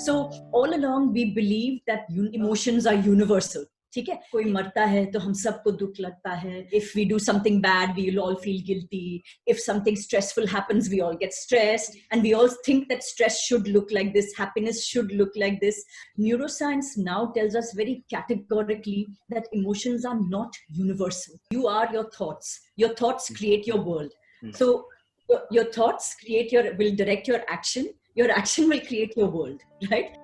So all along we believe that emotions are universal. ठीक है, कोई मरता है तो हम सबको दुख लगता है. If we do something bad, we will all feel guilty. If something stressful happens, we all get stressed, and we all think that stress should look like this, happiness should look like this. Neuroscience now tells us very categorically that emotions are not universal. You are your thoughts. Your thoughts create your world. So your thoughts will direct your action. Your action will create your world, right?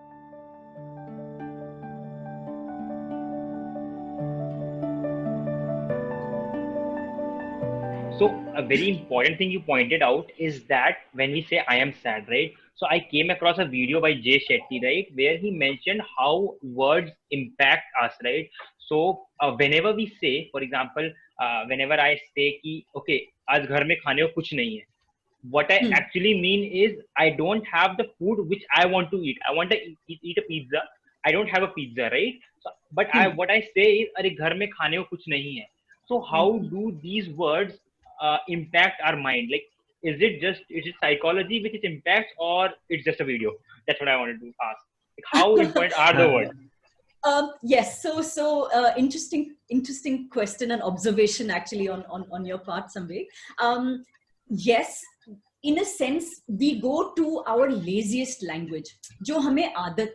So a very important thing you pointed out is that when we say I am sad, right? So I came across a video by Jay Shetty, right, where he mentioned how words impact us, right? So whenever we say, for example, whenever I say कि okay, आज घर में खाने को कुछ नहीं है, what I actually mean is I don't have the food which I want to eat. I want to eat a pizza. I don't have a pizza, right? So, but what I say is अरे घर में खाने को कुछ नहीं है. So how do these words impact our mind? Like, is it psychology which it impacts, or it's just a video? That's what I wanted to ask. Like, how important are the words? Yes, so interesting question and observation actually on your part, Samveg. Yes, in a sense we go to our laziest language, जो हमें आदत,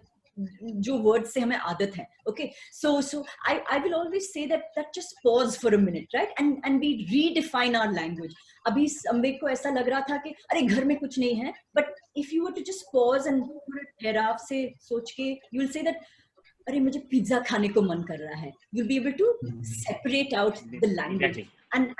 जो word से हमें आदत है. Okay, so I will always say that just pause for a minute, right? And we redefine our language. अभी संवेग को ऐसा लग रहा था कि अरे घर में कुछ नहीं है, but if you were to just pause and ठहराव से सोच के, you will say that अरे मुझे पिज्जा खाने को मन कर रहा है. You'll be able to separate out the language. Exactly. And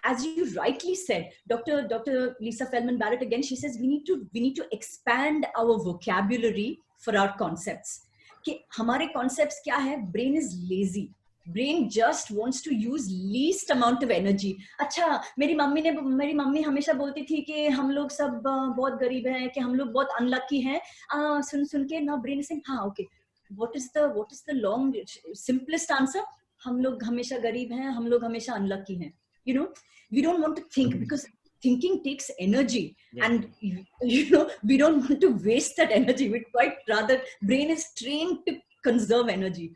as you rightly said, Dr. Lisa Feldman Barrett, again, she says we need to expand our vocabulary for our concepts. कि हमारे concepts क्या है? Brain is lazy. Brain just wants to use least amount of energy. अच्छा, मेरी mummy हमेशा बोलती थी कि हम लोग सब बहुत गरीब हैं, कि हम लोग बहुत unlucky हैं. सुन के ना brain is saying हाँ, okay. What is the long simplest answer? हम लोग हमेशा गरीब हैं, हम लोग हमेशा unlucky हैं. You know, we don't want to think because thinking takes energy, and we don't want to waste that energy. We'd quite rather, brain is trained to conserve energy.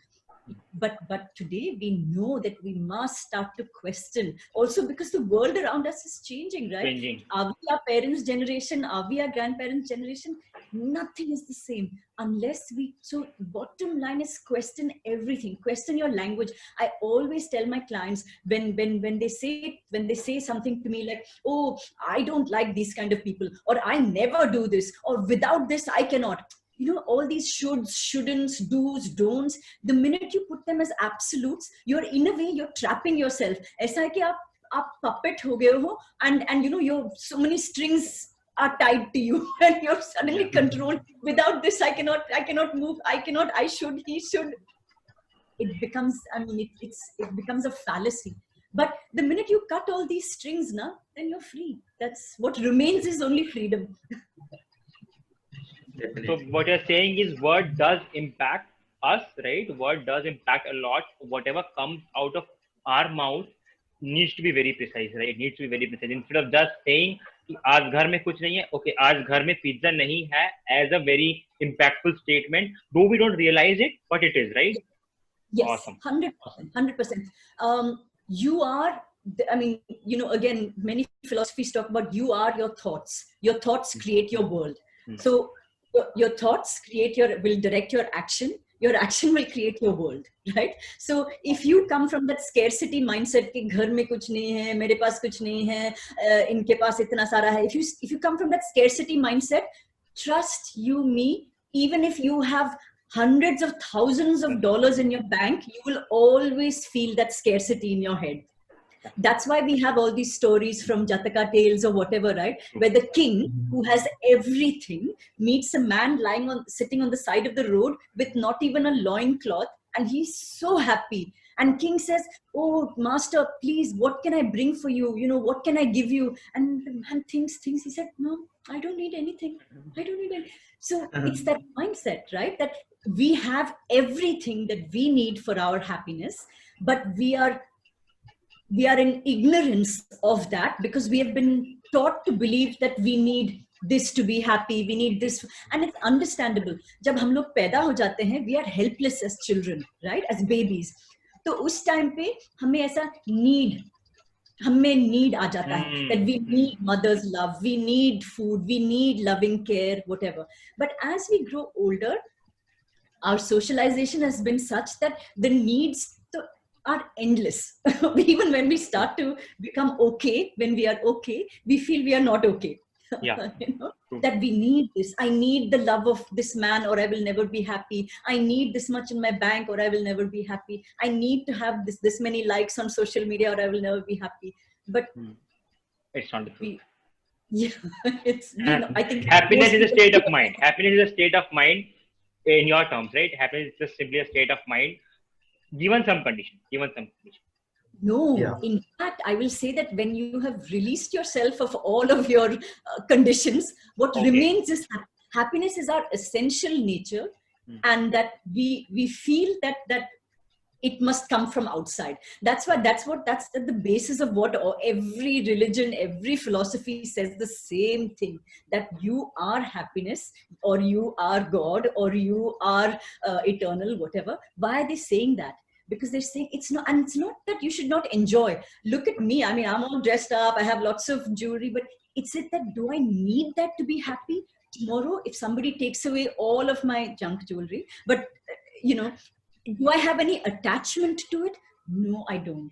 But today we know that we must start to question also, because the world around us is changing, right? Changing. Are we our parents' generation? Are we our grandparents' generation? Nothing is the same unless we. So bottom line is question everything. Question your language. I always tell my clients when they say something to me like, oh, I don't like these kind of people, or I never do this, or without this I cannot. You know, all these shoulds, shouldn'ts, do's, don'ts, the minute you put them as absolutes, you're in a way, you're trapping yourself. ऐसा है कि आप puppet हो गए हो, and you know, your so many strings are tied to you, and you're suddenly controlled. Without this, I cannot move. I should, he should. It becomes, it becomes a fallacy. But the minute you cut all these strings, then you're free. That's what remains, is only freedom. So what you're saying is word does impact us, right? Word does impact a lot. Whatever comes out of our mouth needs to be very precise, right? It needs to be very precise. Instead of just saying कि आज घर में कुछ नहीं है, okay, आज घर में पिज्जा नहीं है, as a very impactful statement, though we don't realize it, but it is, right? Yes, awesome. 100%. You are, I mean, you know, again, many philosophies talk about you are your thoughts. Your thoughts create your world. So your thoughts will direct your action. Your action will create your world, right? So if you come from that scarcity mindset कि घर में कुछ नहीं है, मेरे पास कुछ नहीं है, इनके पास इतना सारा है. If you come from that scarcity mindset, trust you me, even if you have hundreds of thousands of dollars in your bank, you will always feel that scarcity in your head. That's why we have all these stories from Jataka tales or whatever, right? Where the king, who has everything, meets a man sitting on the side of the road with not even a loincloth, and he's so happy. And king says, oh, master, please, what can I bring for you? You know, what can I give you? And the man thinks, he said, no, I don't need anything. I don't need anything. So it's that mindset, right? That we have everything that we need for our happiness, but we are in ignorance of that because we have been taught to believe that we need this to be happy, we need this, and it's understandable. जब हम लोग पैदा हो जाते हैं, we are helpless as children, right, as babies. तो उस time पे हमें ऐसा हमें नीड आ जाता है that we need mother's love, we need food, we need loving care, whatever. But as we grow older, our socialization has been such that the needs are endless. Even when we start to become okay, when we are okay, we feel we are not okay. Yeah. You know, that we need this. I need the love of this man or I will never be happy. I need this much in my bank or I will never be happy. I need to have this many likes on social media or I will never be happy. But it's not the truth. Yeah, it's, you know, I think happiness is a state of mind. Happiness is a state of mind in your terms, right? Happiness is just simply a state of mind given some condition. No, Yeah. in fact, I will say that when you have released yourself of all of your conditions, what remains is happiness is our essential nature, and that we feel that it must come from outside. That's the basis of what every religion, every philosophy says the same thing, that you are happiness, or you are God, or you are eternal, whatever. Why are they saying that? Because they're saying it's not, and it's not that you should not enjoy. Look at me. I mean, I'm all dressed up. I have lots of jewelry, but it's it that, do I need that to be happy? Tomorrow, if somebody takes away all of my junk jewelry, but you know, do I have any attachment to it? No, I don't.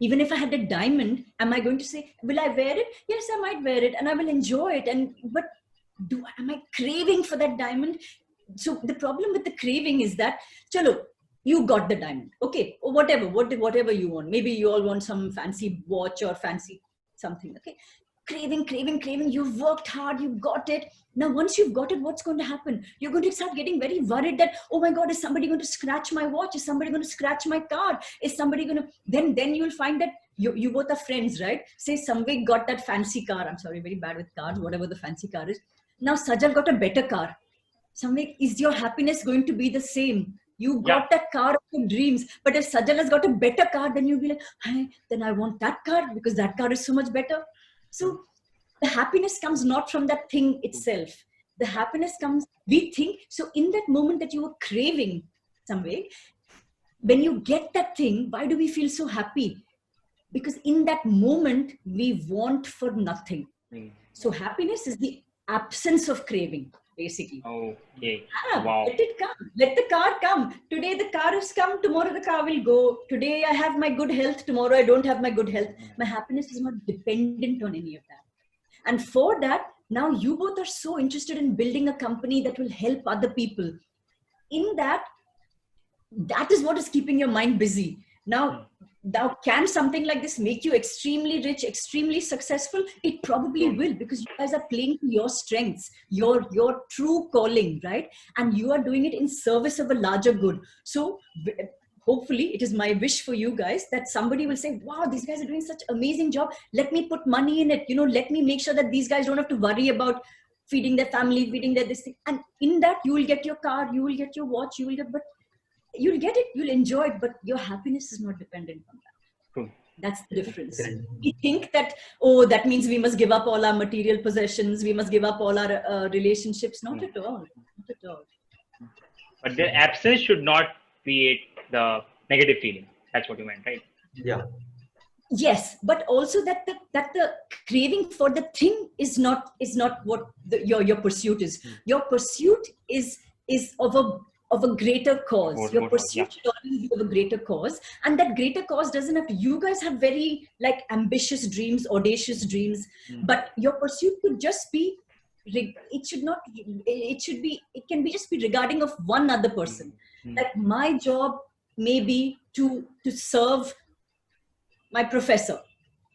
Even if I had a diamond, am I going to say, will I wear it? Yes, I might wear it and I will enjoy it. But am I craving for that diamond? So the problem with the craving is that, chalo, you got the diamond. Okay, or whatever you want. Maybe you all want some fancy watch or fancy something. Okay. Craving. You've worked hard, you got it. Now, once you've got it, what's going to happen? You're going to start getting very worried that, oh my God, is somebody going to scratch my watch? Is somebody going to scratch my card? Is somebody going to, then you'll find that you both are friends, right? Say Samvik got that fancy car. I'm sorry, very bad with cars, whatever the fancy car is. Now Sajal got a better car. Samvik, is your happiness going to be the same? You got that car of your dreams, but if Sajal has got a better car, then you'll be like, hey, then I want that car because that car is so much better. So the happiness comes not from that thing itself. The happiness comes, we think, so in that moment that you were craving some way, when you get that thing, why do we feel so happy? Because in that moment, we want for nothing. So happiness is the absence of craving, basically. Okay. Wow. Let it come. Let the car come. Today the car has come. Tomorrow the car will go. Today I have my good health. Tomorrow I don't have my good health. My happiness is not dependent on any of that. And for that, now you both are so interested in building a company that will help other people. In that is what is keeping your mind busy. Now, can something like this make you extremely rich, extremely successful? It probably will, because you guys are playing to your strengths, your true calling, right? And you are doing it in service of a larger good. So hopefully it is my wish for you guys that somebody will say, wow, these guys are doing such an amazing job. Let me put money in it. You know, let me make sure that these guys don't have to worry about feeding their family, feeding their this thing. And in that, you will get your car, you will get your watch, but you'll get it, you'll enjoy it, but your happiness is not dependent on that. That's the difference. We think that, oh, that means we must give up all our material possessions, we must give up all our relationships. Not at all. Not at all. But their absence should not create the negative feeling. That's what you meant, right? Yeah. Yes, but also that the craving for the thing is not what your pursuit is. Your pursuit is of a greater cause. Your pursuit should always be of a greater cause, and that greater cause doesn't have to. You guys have very ambitious dreams, audacious dreams, but your pursuit could just be. It should not. It should be. It can be just be regarding of one other person. Like my job may be to serve my professor.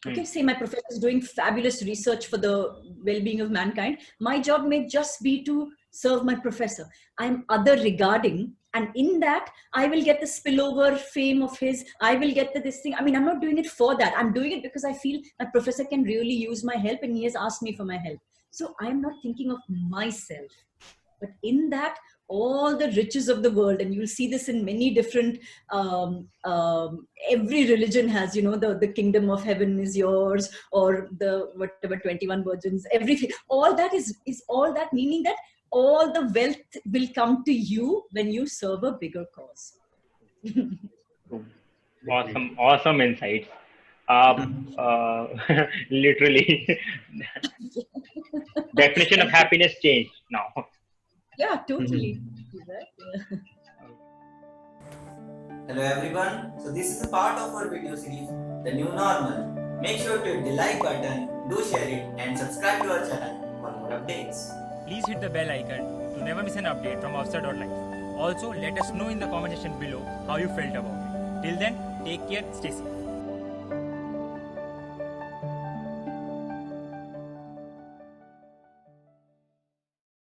Okay, say my professor is doing fabulous research for the well-being of mankind. My job may just be to serve my professor. I'm other regarding, and in that I will get the spillover fame of his. I will get this thing. I mean, I'm not doing it for that. I'm doing it because I feel my professor can really use my help, and he has asked me for my help. So I'm not thinking of myself. But in that, all the riches of the world. And you'll see this in many different, every religion has, the kingdom of heaven is yours, or the whatever 21 virgins, everything. All that is all that, meaning that all the wealth will come to you when you serve a bigger cause. Awesome insights. Literally, definition of happiness changed now. Yeah, totally. Hello everyone. So this is a part of our video series, The New Normal. Make sure to hit the like button, do share it, and subscribe to our channel for more updates. Please hit the bell icon to never miss an update from Offside.life. Also, let us know in the comment section below how you felt about it. Till then, take care, stay safe.